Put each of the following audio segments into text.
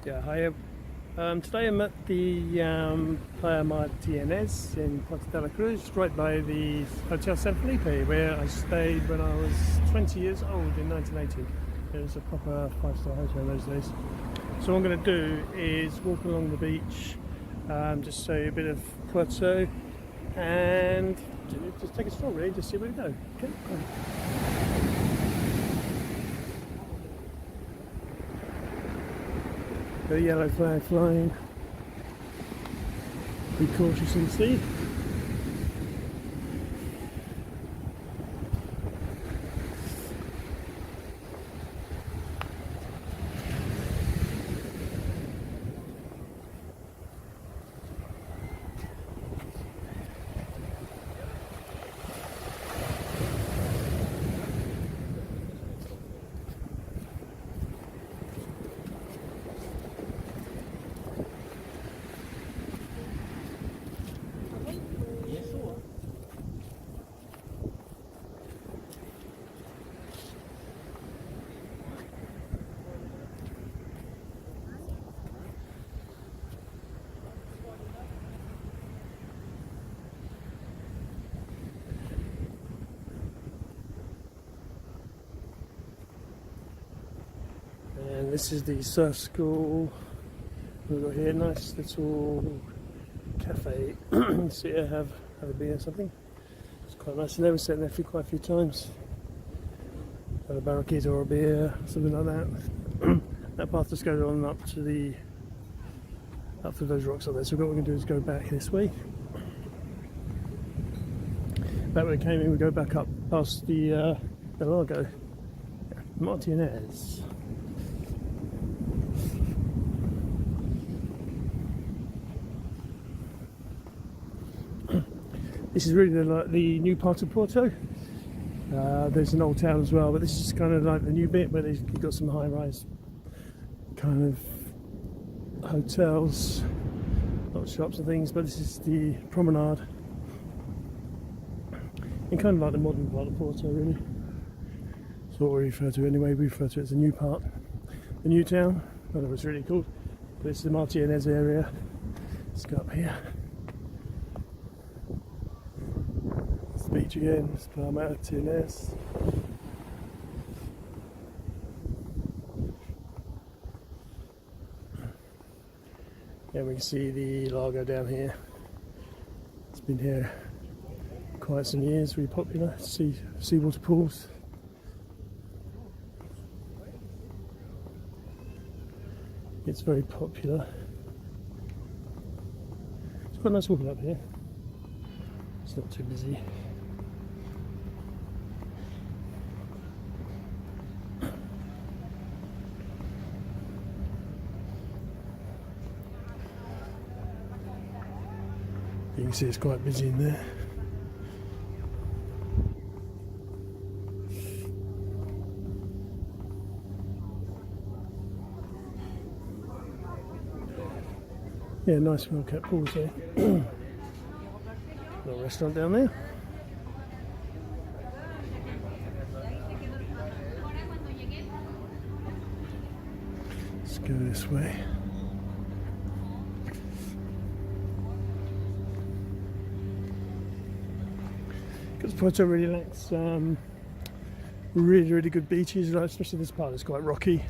Yeah, hi. Today I'm at the Playa Martianez in Puerto, Cruz, right by the Hotel San Felipe, where I stayed when I was 20 years old in 1980. It was a proper five-star hotel those days. So what I'm going to do is walk along the beach, just show you a bit of Puerto, and just take a stroll, really, just see where we go. Okay. The yellow flag flying. Be cautious in the sea. And this is the surf school. We've got here, nice little cafe. So yeah, have a beer or something. It's quite nice. And they were sitting there for quite a few times. Have a barracuda or a beer, something like that. That path just goes on up to those rocks up there. So what we're going to do is go back this way. Back when we came in, we go back up past the Lago Martiánez. This is really the new part of Puerto. There's an old town as well, but this is kind of like the new bit where you've got some high-rise kind of hotels, a lot of shops and things, but this is the promenade. And kind of like the modern part of Puerto, really. That's what we refer to anyway. We refer to it as the new part, the new town. I don't know what it's really called, but it's the Martianez area. Let's go up here. Beach again, it's Playa Martianez. Yeah, we can see the lago down here. It's been here quite some years, really popular. Seawater pools. It's very popular. It's quite nice walking up here. It's not too busy. You can see it's quite busy in there. Yeah, nice well kept pools there. Little restaurant down there. Let's go this way. Because Puerto really lacks really good beaches, like, especially this part is quite rocky.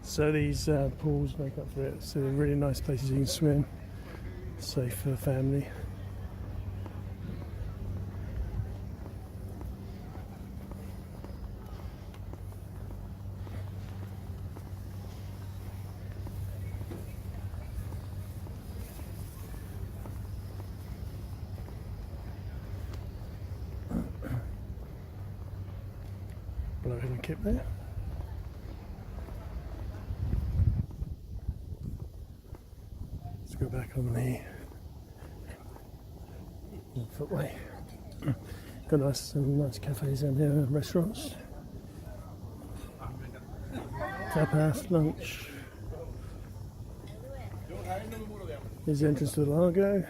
So these pools make up for it. So they're really nice places you can swim, safe for the family. Blowing a kip there. Let's go back on the footway. Got some nice cafes down here and restaurants. Tapas, lunch. Here's the entrance to the lago.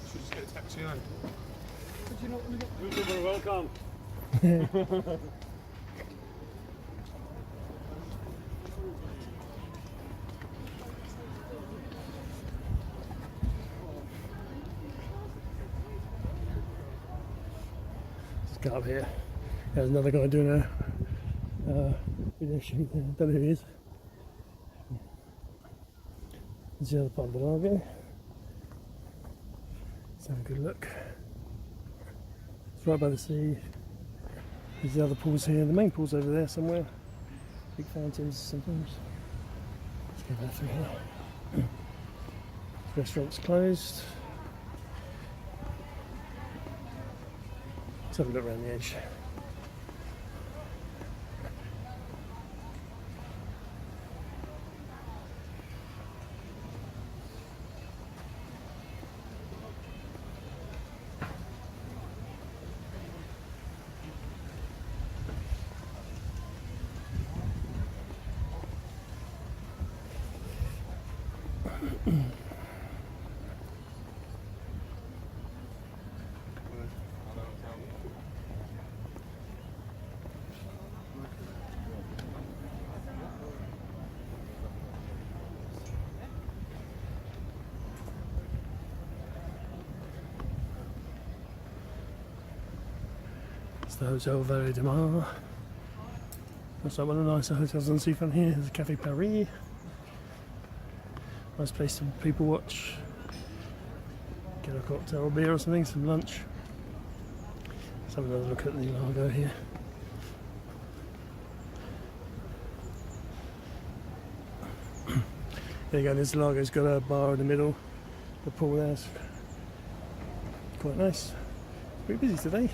Should we just get a taxi? YouTuber, welcome. Let's get up here. There's another guy doing a video shoot there. I don't know who he is. This is the other part of the lago. Let's have a good look. It's right by the sea. There's the other pools here. The main pool's over there somewhere. Big fountains sometimes. Let's go back through here. The restaurant's closed. Let's have a look around the edge. It's the Hotel Valle de Mar. That's like one of the nicer hotels on the seafront here. There's a Cafe Paris. Nice place for people watch. Get a cocktail or beer or something, some lunch. Let's have another look at the lago here. There you go, this lago's got a bar in the middle. The pool there's quite nice. Pretty busy today.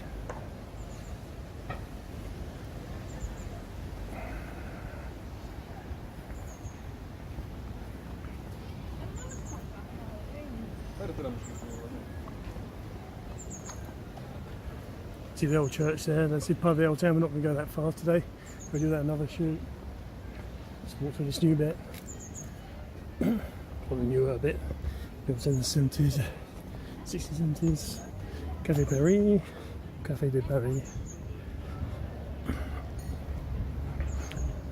See the old church there, that's part of the old town. We're not going to go that far today. We'll do that another shoot. Let's walk through this new bit. Or the newer bit. Built in the 70s, 60s, 70s. Cafe Paris, Cafe de Paris.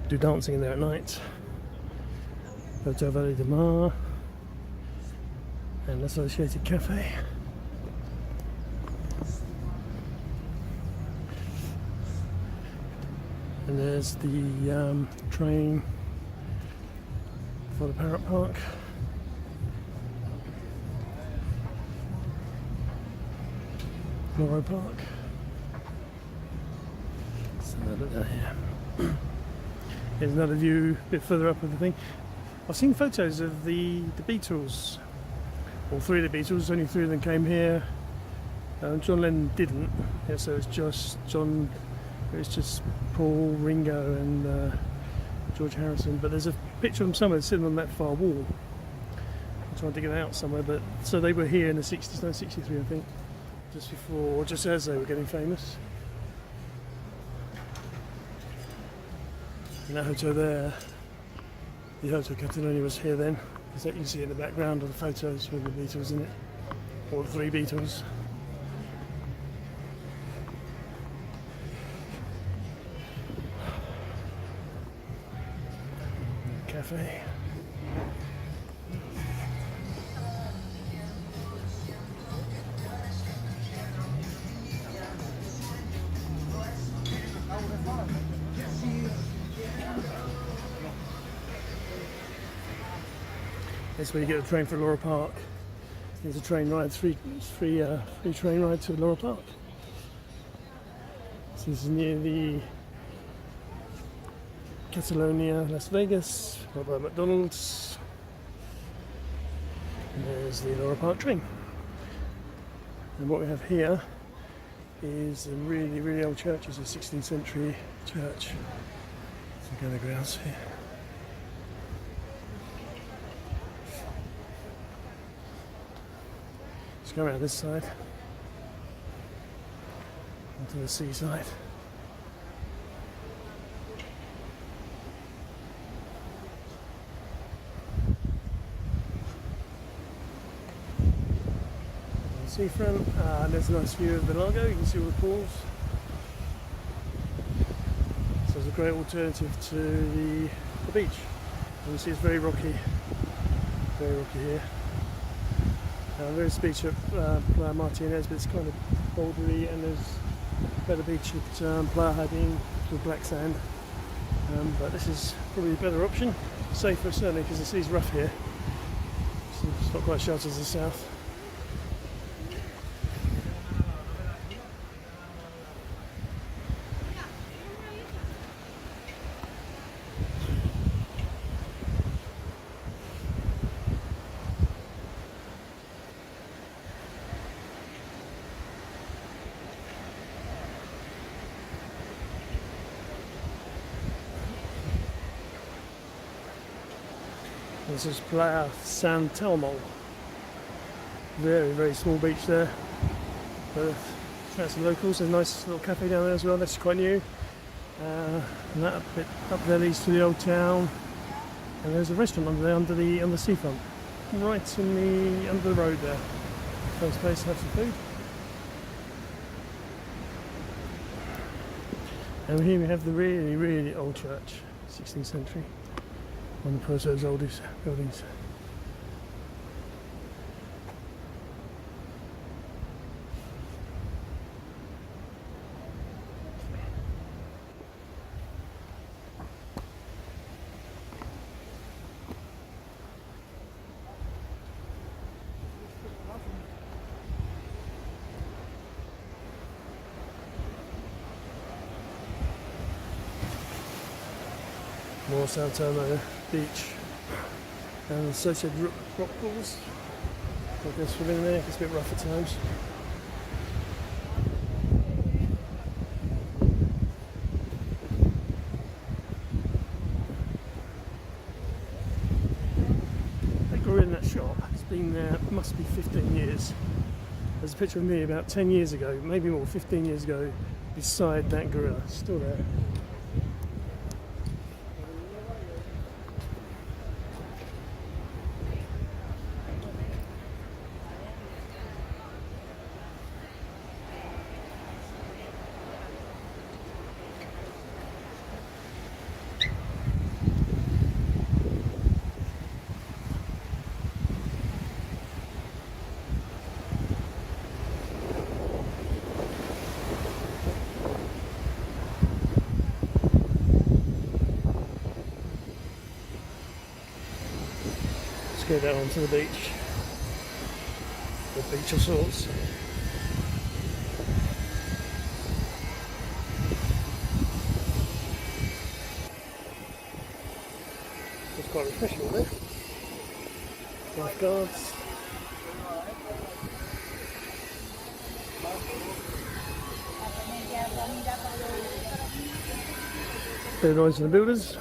Do dancing in there at night. Hotel Valle de Mar. And Associated Cafe. And there's the train for the Parrot Park. Loro Park. So look down here. Here's another view a bit further up of the thing. I've seen photos of the Beatles. All three of the Beatles, only three of them came here. John Lennon didn't, yeah, so it's just John. It's just Paul, Ringo and George Harrison, but there's a picture of them somewhere sitting on that far wall. I'm trying to get it out somewhere, but so they were here in the 60s, no, 63 I think, just before, just as they were getting famous. And that hotel there, the Hotel Catalonia was here then, because that you see in the background of the photos with the Beatles in it, or the three Beatles. Cafe. That's where you get a train for Laura Park. There's a train ride, free train ride to Laura Park. So this is near the Catalonia, Las Vegas, right by McDonald's. And there's the Laura Park train. And what we have here is a really, really old church. It's a 16th century church. So we go to the grounds here. Let's go around this side, onto the seaside. seafront. And there's a nice view of the lago. You can see all the pools. So it's a great alternative to the beach. And you see it's very rocky here. There's a beach at Playa Martianez, but it's kind of bouldery, and there's a better beach at Playa Martiánez with black sand. But this is probably a better option, safer certainly, because the sea's rough here. So it's not quite sheltered as the south. This is Playa San Telmo. Very, very small beach there. But that's the locals. There's a nice little cafe down there as well. That's quite new. And that bit up there leads to the old town. And there's a restaurant under there, under the seafront, right in the under the road there. First place to have some food. And here we have the really, really old church, 16th century. One of Puerto's oldest buildings. More San Telmo beach and associated rock pools. I guess swimming there, it's a bit rough at times. That grew in that shop. It's been there, must be 15 years. There's a picture of me about 10 years ago, maybe more, 15 years ago, beside that gorilla, still there. Let's go down onto the beach. The beach of sorts. It's quite refreshing there. Lifeguards. Bit of noise from the builders.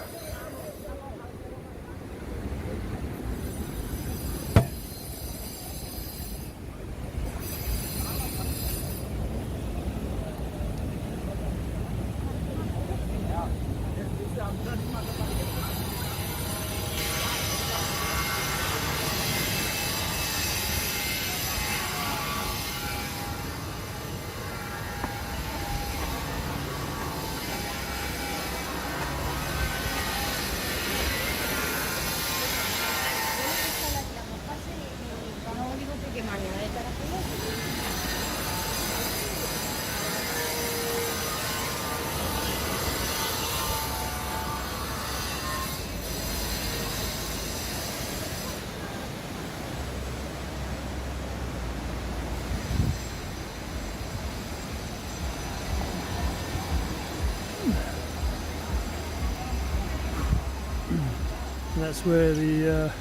And that's where the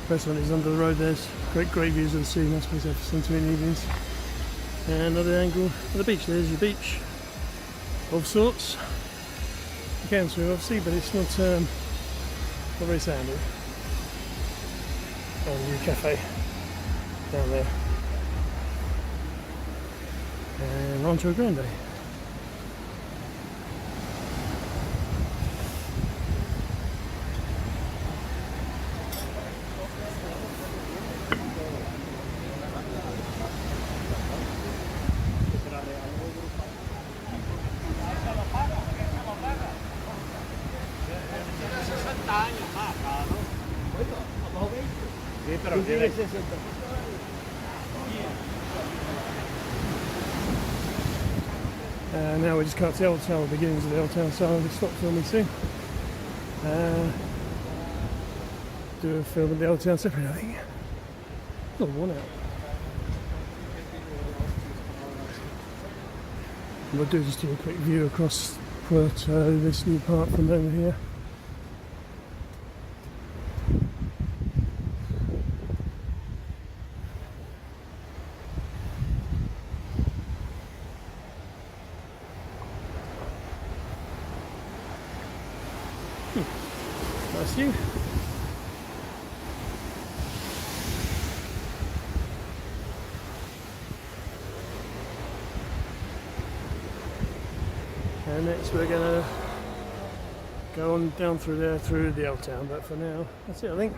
restaurant is under the road. There's great views of the sea. Nice place to have some in the evenings. And another angle of the beach. There's your beach of sorts. You can swim obviously, but it's not very sandy. And the new cafe down there. And Rancho Grande. direct. Now we just cut to the old town, the beginnings of the old town, so I'll stop filming soon. Do a film of the old town separate, I think. Not one out. We'll do just do a quick view across Puerto, this new part from over here. Nice view. And next we're going to go on down through there, through the old town, but for now, that's it I think.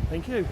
Thank you.